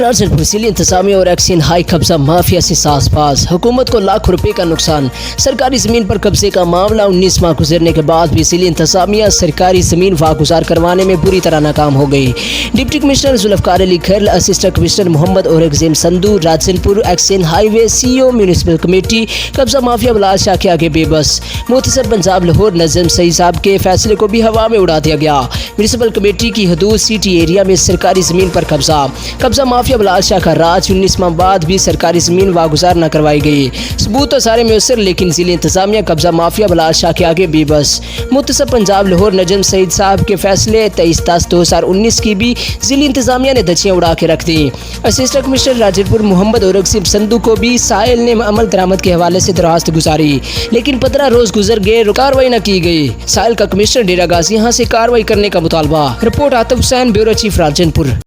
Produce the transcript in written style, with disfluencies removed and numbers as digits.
राजनपुर जिले इंतजामिया और एक्सिन हाई कब्जा माफिया से सासबाज, हुकूमत को लाखों रुपए का नुकसान। सरकारी जमीन पर कब्जे का मामला 19 माह गुजरने के बाद भी जिले इंतजामिया सरकारी जमीन वागुजार करवाने में बुरी तरह नाकाम हो गई। Deputy commissioner Zulfiqar Ali Khairal, assistant commissioner Muhammad Aurangzeb Sandhu, Rajanpur XEN highway CEO municipal committee कब्जा माफिया बिलाल शाह के आगे बेबस। मुतसिब पंजाब लाहौर नजम सईद साहब के फैसले को भी हवा में उड़ा दिया गया। म्यूनिसिपल कमेटी की हदूद सिटी एरिया में सरकारी जमीन पर कब्जा माफिया बिलाल शाह का राज। 19 माह बाद भी सरकारी जमीन वागुजार न करवाई गई। सबूत तो सारे मुयसर, लेकिन जिले इंतजामिया कब्जा माफिया बिलाल शाह के आगे बेबस। मुतसिब पंजाब लाहौर नजम सईद साहब के फैसले 23/10/2019 की भी जिले इंतजामिया ने धज्जियां उड़ा के रख दी। असिस्टेंट कमिश्नर राजनपुर मोहम्मद औरंगजेब संधू को भी साहिल ने अमल दरामद के हवाले से दरखास्त गुजारी, लेकिन 15 रोज गुजर गए, कार्रवाई न की गई। साहिल का कमिश्नर डेरा गाजी यहाँ से कार्रवाई करने का मुतालबा। Report Atif Hussain, bureau chief Rajanpur.